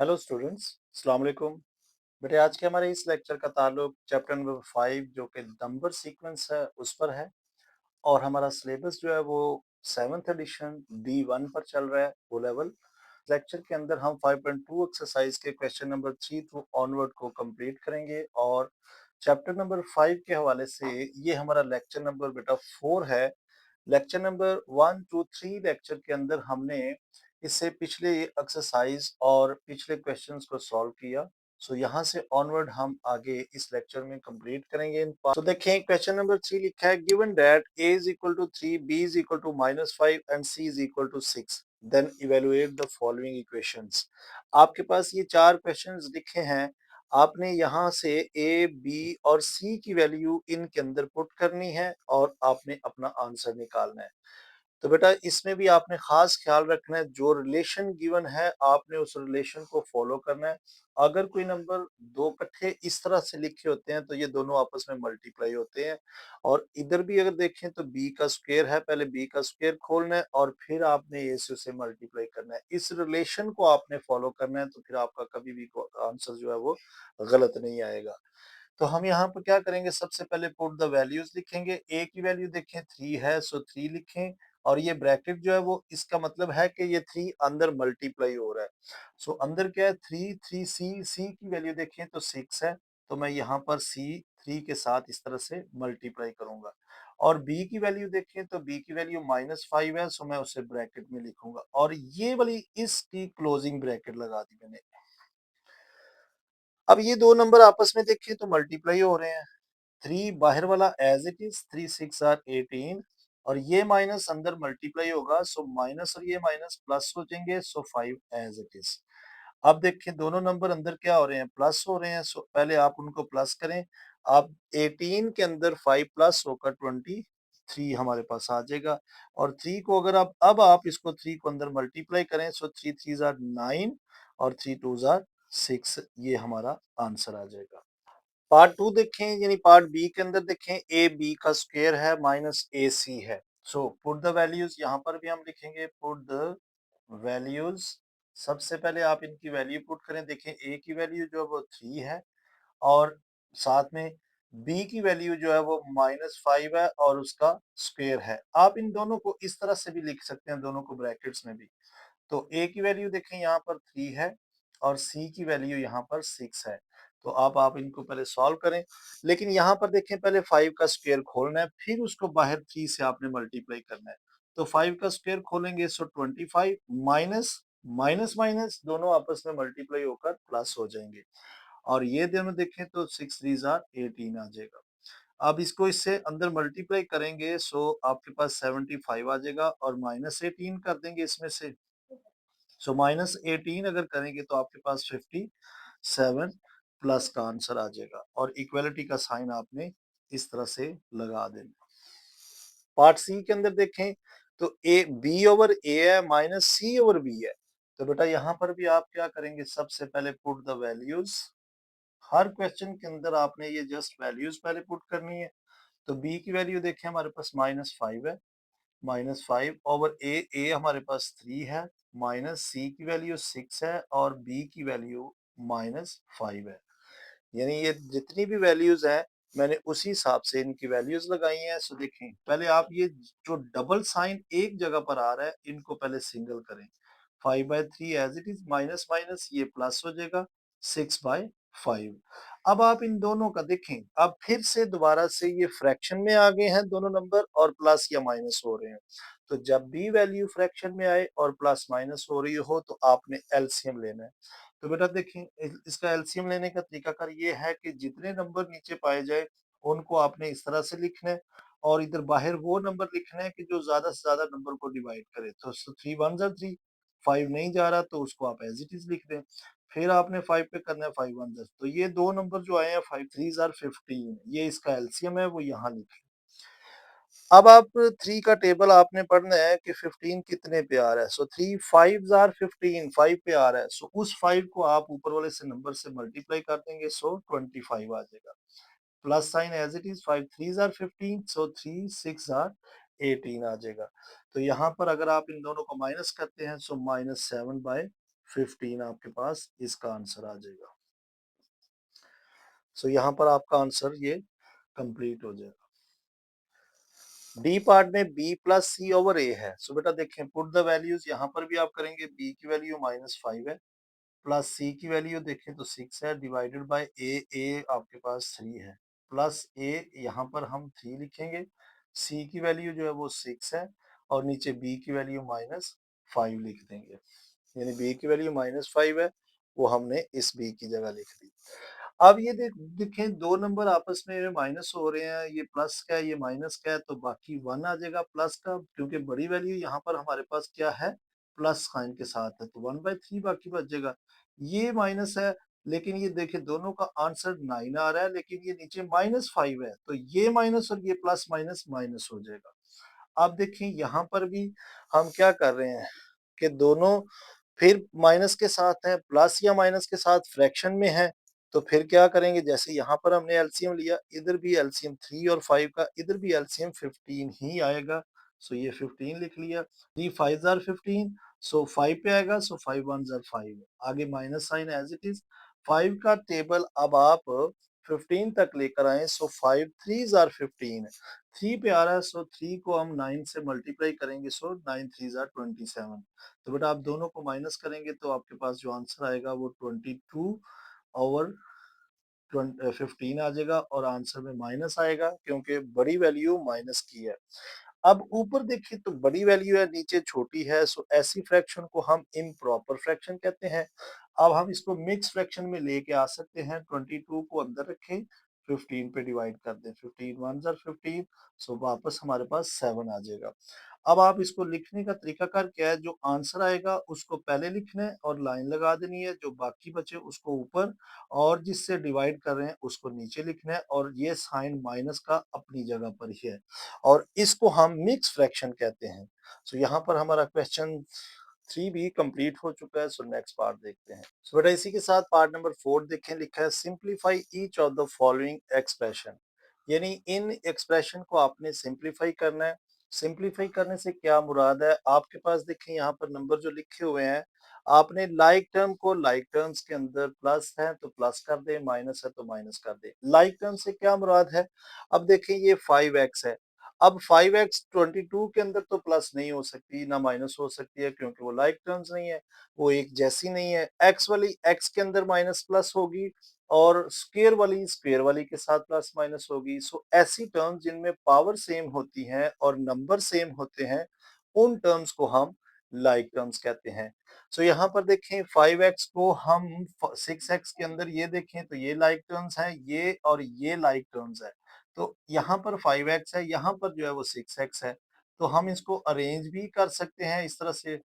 Hello students, अस्सलाम वालेकुम। बेटे आज के हमारे इस लेक्चर का ताल्लुक चैप्टर नंबर 5 जो कि नंबर सीक्वेंस है उस पर है। और हमारा सिलेबस जो है वो 7th एडिशन D1 पर चल रहा है, ओ लेवल। लेक्चर के अंदर हम 5.2 एक्सरसाइज के क्वेश्चन नंबर 3 थ्रू ऑनवर्ड को कंप्लीट करेंगे और चैप्टर नंबर 5 के हवाले से ये हमारा लेक्चर नंबर बेटा 4 है। लेक्चर नंबर 1 2 3 लेक्चर के अंदर हमने इससे पिछले एक्सरसाइज और पिछले क्वेश्चंस को सॉल्व किया। सो यहाँ से ऑनवर्ड हम आगे इस लेक्चर में कंप्लीट करेंगे इन पार्ट। तो देखें क्वेश्चन नंबर 3 लिखा है given that a is equal to 3 b is equal to -5 and c is equal to 6 then evaluate the following equations. आपके पास ये चार क्वेश्चंस लिखे हैं। आपने यहाँ से a b और c की वैल्यू इनके अंदर पुट करनी है और आपने अपना आंसर निकालना है। तो बेटा इसमें भी आपने खास ख्याल रखना है, जो रिलेशन गिवन है आपने उस रिलेशन को फॉलो करना है। अगर कोई नंबर दो इकट्ठे इस तरह से लिखे होते हैं तो ये दोनों आपस में मल्टीप्लाई होते हैं। और इधर भी अगर देखें तो b का स्क्वायर है, पहले b का स्क्वायर खोलना है और फिर आपने a से उसे मल्टीप्लाई करना है। इस रिलेशन को आपने फॉलो करना है, तो फिर आपका कभी भी आंसर जो है वो गलत नहीं आएगा। तो हम यहाँ पर क्या करेंगे, सबसे पहले पुट द वैल्यूज लिखेंगे। a की वैल्यू देखें 3 है, सो 3 लिखें। और ये ब्रैकेट जो है वो इसका मतलब है कि ये 3 अंदर मल्टीप्लाई हो रहा है। सो अंदर क्या है 3 3 c की वैल्यू देखें तो 6 है। तो मैं यहाँ पर c 3 के साथ इस तरह से मल्टीप्लाई करूंगा। और b की वैल्यू देखें तो b की वैल्यू -5 है, सो मैं उसे ब्रैकेट में लिखूंगा और ये वाली इसकी क्लोजिंग ब्रैकेट लगा दी मैंने। अब ये दो नंबर आपस में देखें तो मल्टीप्लाई हो रहे हैं। 3 बाहर वाला एज इट इज, 3 6 आर 18 और ये माइनस अंदर मल्टीप्लाई होगा, सो माइनस और ये माइनस प्लस हो जाएंगे, सो 5 एज इट इज। अब देखिए दोनों नंबर अंदर क्या हो रहे हैं, प्लस हो रहे हैं। सो पहले आप उनको प्लस करें। अब 18 के अंदर 5 प्लस होकर 23 हमारे पास आ जाएगा। और 3 को अगर अब आप इसको 3 को अंदर मल्टीप्लाई करें, सो 3 3 आर 9 और 3 2 आर 6, ये हमारा आंसर आ जाएगा। पार्ट 2 देखें, यानी पार्ट बी के अंदर देखें ए बी का स्क्वायर है माइनस ए सी है। सो पुट द वैल्यूज, यहाँ पर भी हम लिखेंगे पुट द वैल्यूज। सबसे पहले आप इनकी वैल्यू पुट करें। देखें ए की वैल्यू जो है वो 3 है और साथ में बी की वैल्यू जो है वो -5 है और उसका स्क्वायर है। आप इन दोनों को इस तरह से भी लिख सकते हैं, दोनों को ब्रैकेट्स में भी। तो ए की वैल्यू देखें यहाँ पर 3 है और सी की वैल्यू यहाँ पर 6 है। तो अब आप इनको पहले सॉल्व करें। लेकिन यहाँ पर देखें पहले 5 का स्क्वायर खोलना है, फिर उसको बाहर 3 से आपने मल्टीप्लाई करना है। तो 5 का स्क्वायर खोलेंगे, सो 25 माइनस माइनस माइनस दोनों आपस में मल्टीप्लाई होकर प्लस हो जाएंगे। और ये दोनों देखें तो 6 3 जार 18 आ जाएगा। अब इसको इससे अंदर मल्टीप्लाई करेंगे, सो आपके पास 75 आ जाएगा और -18 कर देंगे इसमें से। सो -18 अगर करेंगे तो आपके पास 57 प्लस का आंसर आ जाएगा और इक्वलिटी का साइन आपने इस तरह से लगा देना। पार्ट सी के अंदर देखें तो ए बी ओवर ए है माइनस सी ओवर बी है। तो बेटा यहाँ पर भी आप क्या करेंगे, सबसे पहले put the values. Her question के अंदर आपने ये जस्ट वैल्यूज पहले पुट करनी है। तो बी की वैल्यू देखें हमारे पास -5 है, -5 ओवर ए हमारे पास 3 है, माइनस सी की वैल्यू 6 है और बी की वैल्यू -5 है। यानी ये जितनी भी वैल्यूज हैं मैंने उसी हिसाब से इनकी वैल्यूज लगाई हैं। सो देखें पहले आप ये जो डबल साइन एक जगह पर आ रहा है इनको पहले सिंगल करें। 5/3 as it is, minus minus ये प्लस हो जाएगा 6/5। अब आप इन दोनों का देखें, अब फिर से दोबारा से ये फ्रैक्शन में आ गए हैं दोनों नंबर और प्लस या माइनस हो रहे हैं। तो जब भी वैल्यू फ्रैक्शन में आए और प्लस माइनस हो रही हो तो आपने एलसीएम लेना है। तो बेटा देखें इसका एलसीएम लेने का तरीकाकार ये है कि जितने नंबर नीचे पाए जाए उनको आपने इस तरह से लिखना है और इधर बाहर वो नंबर लिखना है कि जो ज्यादा से ज्यादा नंबर को डिवाइड करे। तो 3 1 जार 3, 5 नहीं जा रहा तो उसको आप एज इट इज लिख दें। फिर आपने 5 पे करना है 5 1 जार, तो ये दो नंबर जो आए हैं 5 3 जार 15, ये इसका एलसीएम है, वो यहाँ लिखें। अब आप 3 का टेबल आपने पढ़ना है कि 15 कितने पे आ रहा है। सो 3 5 आर 15, 5 पे आ रहा है। सो उस 5 को आप ऊपर वाले से नंबर से मल्टीप्लाई कर देंगे, सो 25 आ जाएगा। Plus sign as it is, 5 3 are 15, so 3 6 are 18 आ जाएगा। तो यहाँ पर अगर आप इन दोनों को माइनस करते हैं सो -7/15 15 आपके पास इसका आंसर आ जाएगा। सो यहाँ पर आपका आंसर ये कंप्लीट हो जाएगा। डी पार्ट में b प्लस सी ओवर ए है। सो बेटा देखें, पुट द वैल्यूज, यहाँ पर भी आप करेंगे b की वैल्यू -5 है, प्लस सी की वैल्यू देखें तो 6 है, डिवाइडेड बाय ए आपके पास 3 है, प्लस ए यहाँ पर हम 3 लिखेंगे, सी की वैल्यू जो है वो 6 है और नीचे बी की वैल्यू -5 लिख देंगे। यानी बी की वैल्यू -5 है, वो हमने इस बी की जगह लिख दी। अब ये देखें, दो नंबर आपस में माइनस हो रहे हैं, ये प्लस का है ये माइनस का है, तो बाकी 1 आ जाएगा प्लस का, क्योंकि बड़ी वैल्यू यहाँ पर हमारे पास क्या है, प्लस साइन के साथ है, तो 1/3 बाकी बच जाएगा। ये माइनस है, लेकिन ये देखिए दोनों का आंसर 9 आ रहा है, लेकिन ये नीचे -5 है, तो ये माइनस और ये प्लस माइनस माइनस हो जाएगा। अब देखिए यहाँ पर भी हम क्या कर रहे हैं कि दोनों फिर माइनस के साथ है, प्लस या माइनस के साथ फ्रैक्शन में है, तो फिर क्या करेंगे, जैसे यहाँ पर हमने एलसीएम लिया, इधर भी एलसीएम 3 और 5 का, इधर भी एलसीएम 15 ही आएगा। सो ये 15 लिख लिया, 3 5 आर 15, सो 5 पे आएगा, सो 5 1 आर 5, आगे minus sign as it is. 5 का टेबल अब आप 15 तक लेकर आए, सो 5 3 आर 15, 3 पे आ रहा है, सो 3 को हम 9 से मल्टीप्लाई करेंगे, सो 9 3 आर 27। तो बेटा आप दोनों को माइनस करेंगे तो आपके पास जो आंसर आएगा वो 22 ओवर 15 आ जाएगा, और आंसर में माइनस आएगा क्योंकि बड़ी वैल्यू माइनस की है। अब ऊपर देखिए तो बड़ी वैल्यू है, नीचे छोटी है, सो ऐसी फ्रैक्शन को हम इम्प्रॉपर फ्रैक्शन कहते हैं। अब हम इसको मिक्स फ्रैक्शन में लेके आ सकते हैं, 22 को अंदर रखें, 15 पे डिवाइड कर दें, 15 1 आर 15, सो वापस हमारे पास 7 आ जाएगा। अब आप इसको लिखने का तरीकाकार क्या है, जो आंसर आएगा उसको पहले लिखना है और लाइन लगा देनी है, जो बाकी बचे उसको ऊपर, और जिससे डिवाइड कर रहे हैं उसको नीचे लिखना है, और ये साइन माइनस का अपनी जगह पर ही है, और इसको हम मिक्स फ्रैक्शन कहते हैं। सो यहाँ पर हमारा क्वेश्चन 3 भी कंप्लीट हो चुका है। सो नेक्स्ट पार्ट देखते हैं। सो बेटा इसी के साथ पार्ट नंबर 4 देखें, लिखा है simplify each of the following expression, यानी इन एक्सप्रेशन को आपने सिंप्लीफाई करना है। सिंप्लीफाई करने से क्या मुराद है, आपके पास देखें यहाँ पर नंबर जो लिखे हुए हैं, आपने लाइक टर्म को लाइक टर्म्स के अंदर प्लस है तो प्लस कर दे, माइनस है तो माइनस कर दे। लाइक टर्म से क्या मुराद है, अब देखें ये 5x है, अब 5x 22 के अंदर तो प्लस नहीं हो सकती ना माइनस हो सकती है, क्योंकि वो लाइक टर्म्स नहीं है, वो एक जैसी नहीं है। x वाली x के अंदर माइनस प्लस होगी, और स्क्वायर वाली के साथ प्लस माइनस होगी। सो ऐसी टर्म्स जिनमें पावर सेम होती हैं और नंबर सेम होते हैं, उन टर्म्स को हम लाइक टर्म्स कहते हैं। सो यहाँ पर देखें 5x को हम 6x के अंदर ये देखें तो ये लाइक टर्म्स है, ये और ये लाइक टर्म्स है, तो यहाँ पर 5x है, यहाँ पर जो है वो 6x है, तो हम इसको अरेंज भी कर सकते हैं इस तरह से,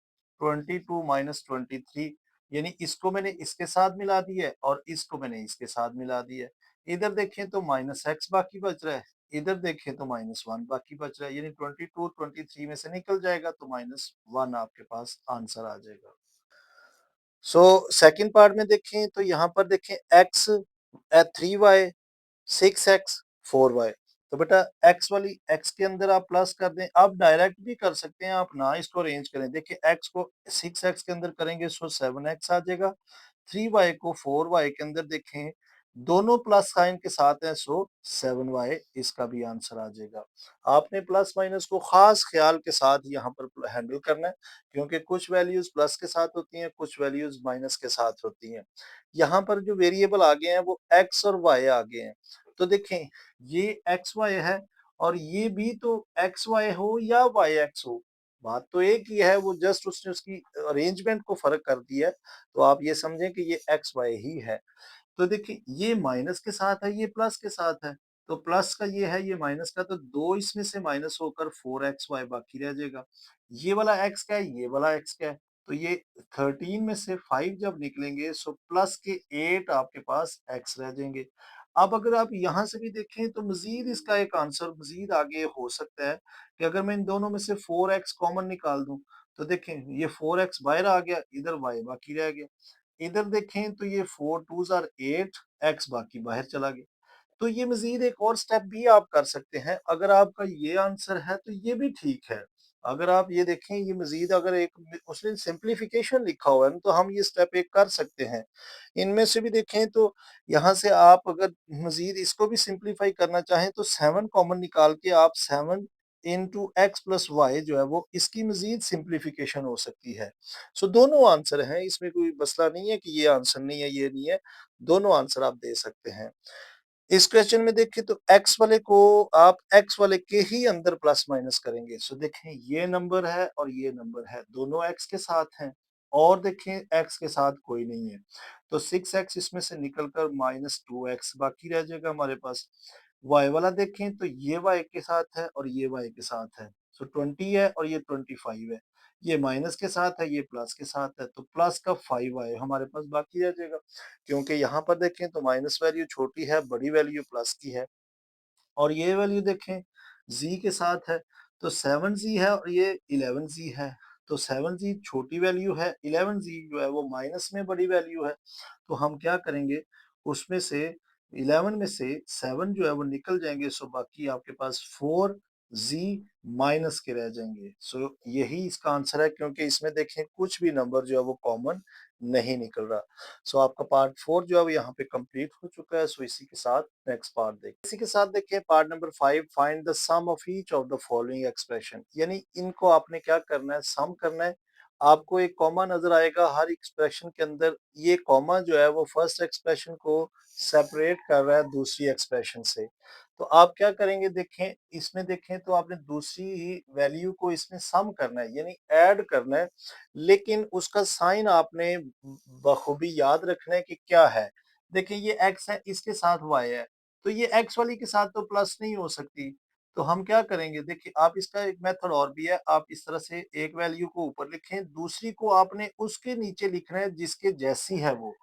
22 माइनस 23, यानी इसको मैंने इसके साथ मिला दी है और इसको मैंने इसके साथ मिला दी है। इधर देखें तो -x बाकी बच रहा है, इधर देखें तो -1 बाकी बच रहा है, यानी 22 23 में से निकल जाएगा तो -1 आपके पास आंसर आ जाएगा। सो सेकंड पार्ट में देखें तो यहाँ पर देखें x 3y 6x 4y, तो बेटा x वाली x के अंदर आप प्लस कर दें, आप डायरेक्ट भी कर सकते हैं, आप ना इसको अरेंज करें। देखिए x को 6x के अंदर करेंगे सो 7x आ जाएगा, 3y को 4y के अंदर देखें दोनों प्लस साइन के साथ है, सो 7y इसका भी आंसर आ जाएगा। आपने प्लस माइनस को खास ख्याल के साथ यहाँ पर हैंडल करना है, क्योंकि कुछ वैल्यूज प्लस के साथ होती हैं, कुछ वैल्यूज माइनस के साथ होती हैं। यहाँ पर जो वेरिएबल आ गए हैं वो x और y आ गए हैं, तो देखें ये XY है, और ये भी तो XY हो या YX हो, बात तो एक ही है, वो जस्ट उसने उसकी अरेंजमेंट को फर्क कर दिया है, तो आप ये समझें कि ये XY ही है। तो देखिए ये माइनस के साथ है, ये प्लस के साथ है, तो प्लस का ये है, ये माइनस का, तो दो इसमें से माइनस होकर 4XY बाकी रह जाएगा। ये वाला x का है, ये वाला x का है, तो ये 13 में से 5 जब निकलेंगे, सो प्लस के 8 आपके पास x रह जाएंगे। अब अगर आप यहाँ से भी देखें तो मजीद इसका एक आंसर मजीद आगे हो सकता है, कि अगर मैं इन दोनों में से 4x कॉमन निकाल दूं, तो देखें ये 4x बाहर आ गया, इधर y बाकी रह गया। इधर देखें तो ये 4 2s आर 8, x बाकी बाहर चला गया। तो ये मजीद एक और स्टेप भी आप कर सकते हैं, अगर आपका ये आंसर है तो ये भी ठीक है, अगर आप ये देखें ये मज़ीद अगर एक उसने सिंप्लीफिकेशन लिखा हुआ है ना, तो हम ये स्टेप एक कर सकते हैं। इनमें से भी देखें तो यहाँ से आप अगर मज़ीद इसको भी सिंप्लीफाई करना चाहें तो 7 कॉमन निकाल के आप 7 इंटू एक्स प्लस वाई जो है वो इसकी मज़ीद सिंप्लीफिकेशन हो सकती है। सो दोनों आंसर हैं, इसमें कोई मसला नहीं है कि ये आंसर नहीं है, ये नहीं है, दोनों आंसर आप दे सकते हैं। इस क्वेश्चन में देखें तो x वाले को आप x वाले के ही अंदर प्लस माइनस करेंगे। सो देखें ये नंबर है और ये नंबर है, दोनों x के साथ हैं और देखें x के साथ कोई नहीं है। तो 6x इसमें से निकलकर -2x बाकी रह जाएगा हमारे पास। y वाला देखें तो ये y के साथ है और ये y के साथ है। सो 20 है और ये 25 है। ये माइनस के साथ है, ये प्लस के साथ है, तो प्लस का 5y हमारे पास बाकी रह जाएगा। क्योंकि यहाँ पर देखें तो माइनस वैल्यू छोटी है, बड़ी वैल्यू प्लस की है और ये वैल्यू देखें z के साथ है, तो 7z है और ये 11z है। तो 7z छोटी वैल्यू है, 11z जो है वो माइनस में बड़ी वैल्यू है। तो हम क्या करेंगे, उसमें से 11 में से 7 जो है वो निकल जाएंगे, सो बाकी आपके पास 4z माइनस के रह जाएंगे। सो यही इसका आंसर है, क्योंकि इसमें देखें कुछ भी नंबर जो है वो कॉमन नहीं निकल रहा। सो आपका पार्ट 4 जो है वो यहाँ पे कंप्लीट हो चुका है। सो इसी के साथ नेक्स्ट पार्ट देखिए। इसी के साथ देखिए part number 5, find the sum of each of the following expression. यानी इनको आपने क्या करना है, सम करना है। आपको एक कॉमा नजर आएगा हर एक्सप्रेशन के अंदर, ये कॉमा जो है वो फर्स्ट एक्सप्रेशन को सेपरेट कर रहा है दूसरी एक्सप्रेशन से। तो आप क्या करेंगे, देखें इसमें देखें तो आपने दूसरी वैल्यू को इसमें सम करना है, यानी ऐड करना है, लेकिन उसका साइन आपने बखूबी याद रखना है कि क्या है। देखिए ये x है, इसके साथ y है, तो ये x वाली के साथ तो प्लस नहीं हो सकती। तो हम क्या करेंगे, देखिए आप इसका एक मेथड और भी है, आप इस तरह से एक वैल्यू को ऊपर लिखें, दूसरी को आपने उसके नीचे लिखना है जिसके जैसी है वो।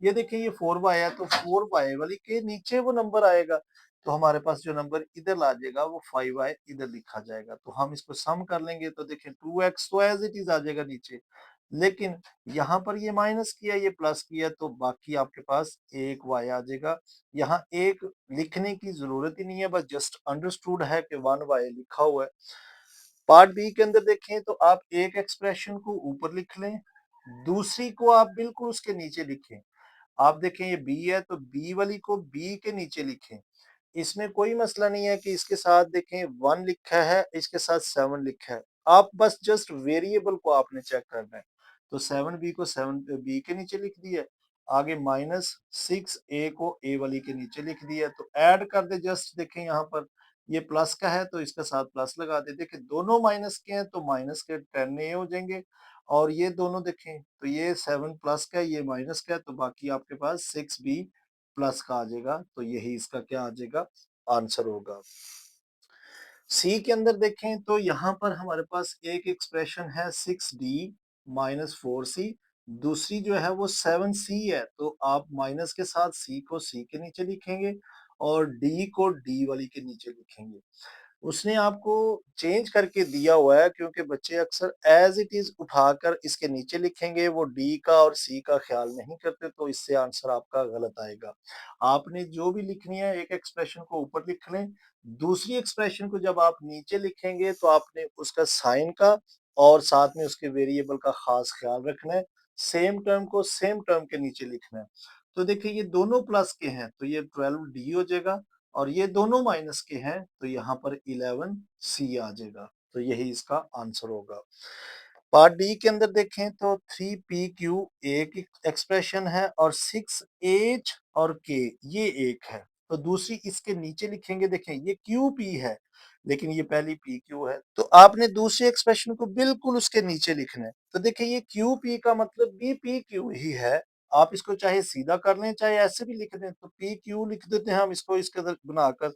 ये देखिए ये 4y है, तो 4y वाली के नीचे वो नंबर आएगा, तो हमारे पास जो नंबर इधर आ जाएगा वो 5y इधर लिखा जाएगा। तो हम इसको सम कर लेंगे तो देखिए 2x तो एज इट इज आ जाएगा नीचे, लेकिन यहाँ पर ये माइनस किया, ये प्लस किया, तो बाकी आपके पास एक y आ जाएगा। यहाँ एक लिखने की जरूरत ही नहीं है, बस जस्ट अंडरस्टूड है कि 1y लिखा हुआ है। पार्ट बी के अंदर देखें तो आप एक एक्सप्रेशन को ऊपर लिख लें, दूसरी को आप बिल्कुल उसके नीचे लिखें। आप देखें ये बी है, तो बी वाली को बी के नीचे लिखें। इसमें कोई मसला नहीं है कि इसके साथ देखें 1 लिखा है, इसके साथ 7 लिखा है। आप बस जस्ट वेरिएबल को आपने चेक करना है। तो 7b को 7b के नीचे लिख दिया, आगे -6a को a वाली के नीचे लिख दिया। तो ऐड कर दे, जस्ट देखें यहाँ पर ये प्लस का है तो इसके साथ प्लस लगा दे। देखिए दोनों माइनस के हैं तो माइनस के 10a हो जाएंगे, और ये दोनों देखें तो ये 7 प्लस का है, ये माइनस का है, तो बाकी आपके पास 6b प्लस का आ जाएगा। तो यही इसका क्या आ जाएगा, आंसर होगा। सी के अंदर देखें तो यहाँ पर हमारे पास एक एक्सप्रेशन है 6d माइनस 4c, दूसरी जो है वो 7c है, तो आप माइनस के साथ c को c के नीचे लिखेंगे और d को d वाली के नीचे लिखेंगे। उसने आपको चेंज करके दिया हुआ है, क्योंकि बच्चे अक्सर एज इट इज उठाकर इसके नीचे लिखेंगे, वो डी का और सी का ख्याल नहीं करते, तो इससे आंसर आपका गलत आएगा। आपने जो भी लिखनी है एक एक्सप्रेशन को ऊपर लिख लें, दूसरी एक्सप्रेशन को जब आप नीचे लिखेंगे तो आपने उसका साइन का और साथ में उसके वेरिएबल का खास ख्याल रखना है। सेम टर्म को सेम टर्म के नीचे लिखना है। तो देखिए ये दोनों प्लस के हैं तो ये 12d हो जाएगा, और ये दोनों माइनस के हैं तो यहाँ पर 11c आ जाएगा। तो यही इसका आंसर होगा। पार्ट डी के अंदर देखें तो 3pq एक एक्सप्रेशन है और 6h और k ये एक है, तो दूसरी इसके नीचे लिखेंगे। देखें ये qp है, लेकिन ये पहली pq है, तो आपने दूसरी एक्सप्रेशन को बिल्कुल उसके नीचे लिखना है। तो देखिए ये qp का मतलब भी pq ही है। आप इसको चाहे सीधा कर लें चाहे ऐसे भी लिख दें, तो पी क्यू लिख देते हैं हम इसको इसके अंदर बनाकर।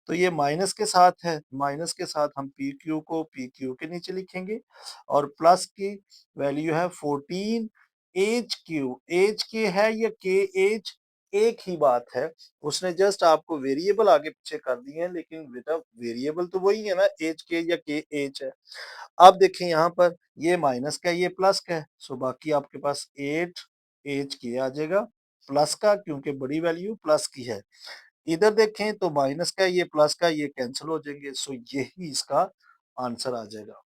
तो ये माइनस के साथ है, माइनस के साथ हम पी क्यू को पी क्यू के नीचे लिखेंगे, और प्लस की वैल्यू है 14 एच क्यू। एच के है या के एच, एक ही बात है, उसने जस्ट आपको वेरिएबल आगे पीछे कर दिए हैं, लेकिन बेटा वेरिएबल तो वही है ना, एच के या के एच है। अब देखें यहाँ पर ये माइनस का ये प्लस का है, सो बाकी आपके पास 8 एच के आ जाएगा प्लस का, क्योंकि बड़ी वैल्यू प्लस की है। इधर देखें तो माइनस का ये प्लस का ये कैंसिल हो जाएंगे, सो यही इसका आंसर आ जाएगा।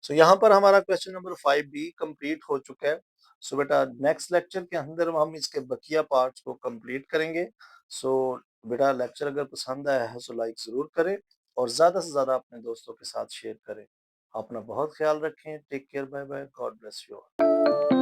सो यहाँ पर हमारा क्वेश्चन नंबर 5 भी कंप्लीट हो चुका है। सो बेटा नेक्स्ट लेक्चर के अंदर हम इसके बकिया पार्ट्स को कंप्लीट करेंगे। सो बेटा लेक्चर अगर पसंद आया है तो लाइक ज़रूर करें और ज़्यादा से ज़्यादा अपने दोस्तों के साथ शेयर करें। अपना बहुत ख्याल रखें। Take care, bye bye, God bless you all.